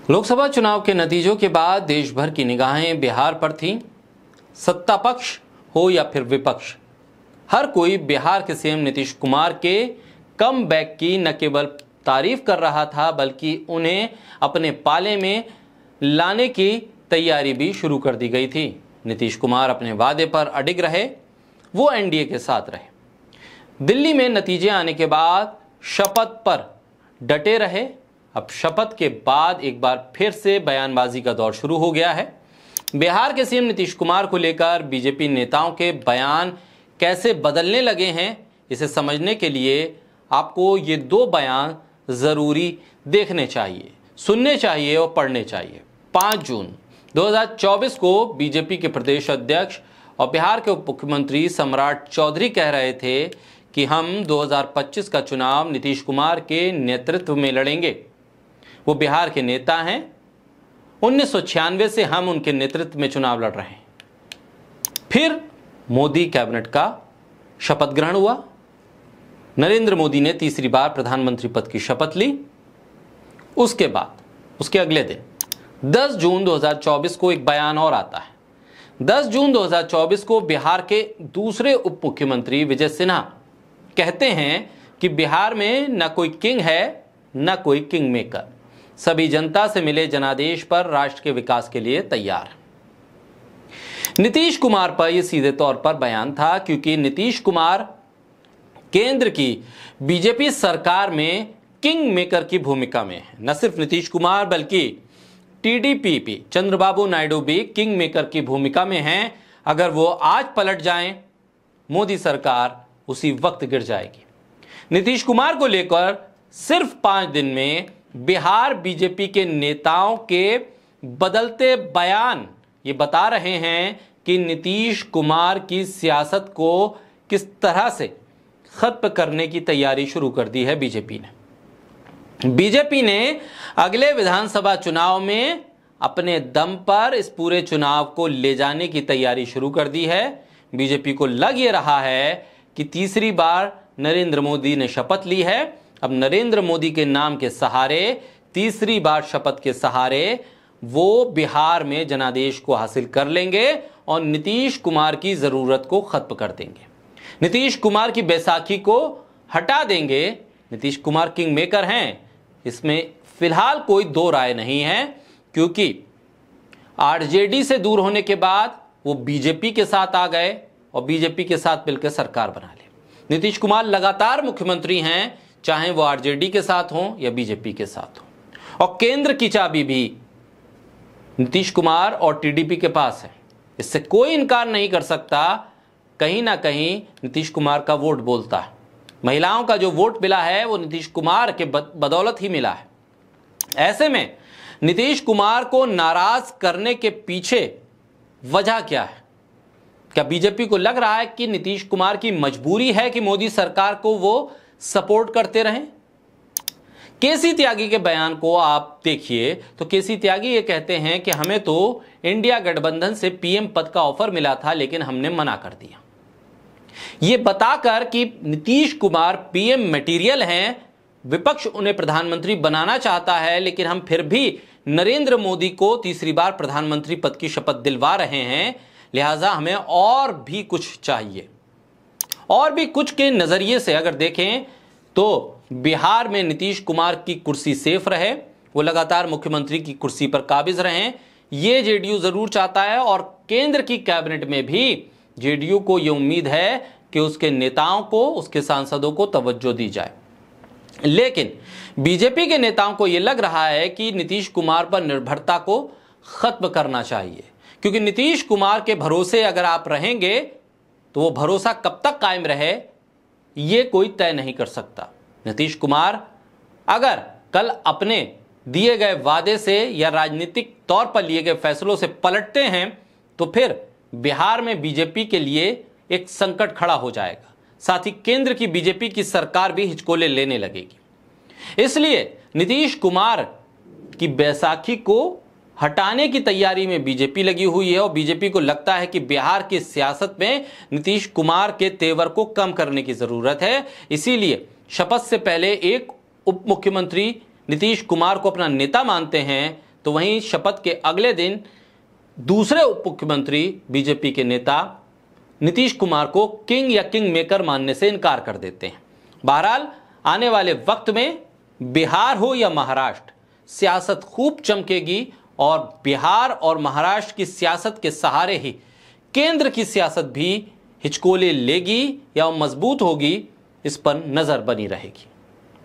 लोकसभा चुनाव के नतीजों के बाद देश भर की निगाहें बिहार पर थीं। सत्ता पक्ष हो या फिर विपक्ष, हर कोई बिहार के सीएम नीतीश कुमार के कम बैक की न केवल तारीफ कर रहा था बल्कि उन्हें अपने पाले में लाने की तैयारी भी शुरू कर दी गई थी। नीतीश कुमार अपने वादे पर अडिग रहे, वो एनडीए के साथ रहे। दिल्ली में नतीजे आने के बाद शपथ पर डटे रहे। अब शपथ के बाद एक बार फिर से बयानबाजी का दौर शुरू हो गया है। बिहार के सीएम नीतीश कुमार को लेकर बीजेपी नेताओं के बयान कैसे बदलने लगे हैं, इसे समझने के लिए आपको ये दो बयान जरूरी देखने चाहिए, सुनने चाहिए और पढ़ने चाहिए। 5 जून 2024 को बीजेपी के प्रदेश अध्यक्ष और बिहार के उप मुख्यमंत्री सम्राट चौधरी कह रहे थे कि हम 2025 का चुनाव नीतीश कुमार के नेतृत्व में लड़ेंगे। वो बिहार के नेता हैं। 1996 से हम उनके नेतृत्व में चुनाव लड़ रहे हैं। फिर मोदी कैबिनेट का शपथ ग्रहण हुआ। नरेंद्र मोदी ने तीसरी बार प्रधानमंत्री पद की शपथ ली। उसके बाद उसके अगले दिन 10 जून 2024 को एक बयान और आता है। 10 जून 2024 को बिहार के दूसरे उप मुख्यमंत्री विजय सिन्हा कहते हैं कि बिहार में न कोई किंग है न कोई किंग मेकर, सभी जनता से मिले जनादेश पर राष्ट्र के विकास के लिए तैयार। नीतीश कुमार पर यह सीधे तौर पर बयान था क्योंकि नीतीश कुमार केंद्र की बीजेपी सरकार में किंग मेकर की भूमिका में है। न सिर्फ नीतीश कुमार बल्कि टीडीपी चंद्रबाबू नायडू भी किंग मेकर की भूमिका में हैं। अगर वो आज पलट जाएं, मोदी सरकार उसी वक्त गिर जाएगी। नीतीश कुमार को लेकर सिर्फ 5 दिन में बिहार बीजेपी के नेताओं के बदलते बयान ये बता रहे हैं कि नीतीश कुमार की सियासत को किस तरह से खत्म करने की तैयारी शुरू कर दी है बीजेपी ने। बीजेपी ने अगले विधानसभा चुनाव में अपने दम पर इस पूरे चुनाव को ले जाने की तैयारी शुरू कर दी है। बीजेपी को लग ये रहा है कि तीसरी बार नरेंद्र मोदी ने शपथ ली है। अब नरेंद्र मोदी के नाम के सहारे, तीसरी बार शपथ के सहारे वो बिहार में जनादेश को हासिल कर लेंगे और नीतीश कुमार की जरूरत को खत्म कर देंगे। नीतीश कुमार की बैसाखी को हटा देंगे। नीतीश कुमार किंग मेकर हैं, इसमें फिलहाल कोई दो राय नहीं है, क्योंकि आरजेडी से दूर होने के बाद वो बीजेपी के साथ आ गए और बीजेपी के साथ मिलकर सरकार बना ली। नीतीश कुमार लगातार मुख्यमंत्री हैं, चाहे वो आरजेडी के साथ हो या बीजेपी के साथ हो, और केंद्र की चाबी भी नीतीश कुमार और टीडीपी के पास है। इससे कोई इनकार नहीं कर सकता। कहीं ना कहीं नीतीश कुमार का वोट बोलता है। महिलाओं का जो वोट मिला है वो नीतीश कुमार के बदौलत ही मिला है। ऐसे में नीतीश कुमार को नाराज करने के पीछे वजह क्या है? क्या बीजेपी को लग रहा है कि नीतीश कुमार की मजबूरी है कि मोदी सरकार को वो सपोर्ट करते रहें? केसी त्यागी के बयान को आप देखिए तो केसी त्यागी ये कहते हैं कि हमें तो इंडिया गठबंधन से पीएम पद का ऑफर मिला था लेकिन हमने मना कर दिया। ये बताकर कि नीतीश कुमार पीएम मटेरियल हैं, विपक्ष उन्हें प्रधानमंत्री बनाना चाहता है, लेकिन हम फिर भी नरेंद्र मोदी को तीसरी बार प्रधानमंत्री पद की शपथ दिलवा रहे हैं, लिहाजा हमें और भी कुछ चाहिए। और भी कुछ के नजरिए से अगर देखें तो बिहार में नीतीश कुमार की कुर्सी सेफ रहे, वो लगातार मुख्यमंत्री की कुर्सी पर काबिज रहें, ये जेडीयू जरूर चाहता है। और केंद्र की कैबिनेट में भी जेडीयू को यह उम्मीद है कि उसके नेताओं को, उसके सांसदों को तवज्जो दी जाए। लेकिन बीजेपी के नेताओं को यह लग रहा है कि नीतीश कुमार पर निर्भरता को खत्म करना चाहिए, क्योंकि नीतीश कुमार के भरोसे अगर आप रहेंगे तो वो भरोसा कब तक कायम रहे ये कोई तय नहीं कर सकता। नीतीश कुमार अगर कल अपने दिए गए वादे से या राजनीतिक तौर पर लिए गए फैसलों से पलटते हैं तो फिर बिहार में बीजेपी के लिए एक संकट खड़ा हो जाएगा। साथ ही केंद्र की बीजेपी की सरकार भी हिचकोले लेने लगेगी। इसलिए नीतीश कुमार की बैसाखी को हटाने की तैयारी में बीजेपी लगी हुई है और बीजेपी को लगता है कि बिहार की सियासत में नीतीश कुमार के तेवर को कम करने की जरूरत है। इसीलिए शपथ से पहले एक उप मुख्यमंत्री नीतीश कुमार को अपना नेता मानते हैं, तो वहीं शपथ के अगले दिन दूसरे उप मुख्यमंत्री बीजेपी के नेता नीतीश कुमार को किंग या किंग मेकर मानने से इनकार कर देते हैं। बहरहाल आने वाले वक्त में बिहार हो या महाराष्ट्र, सियासत खूब चमकेगी और बिहार और महाराष्ट्र की सियासत के सहारे ही केंद्र की सियासत भी हिचकोले लेगी या मजबूत होगी, इस पर नजर बनी रहेगी।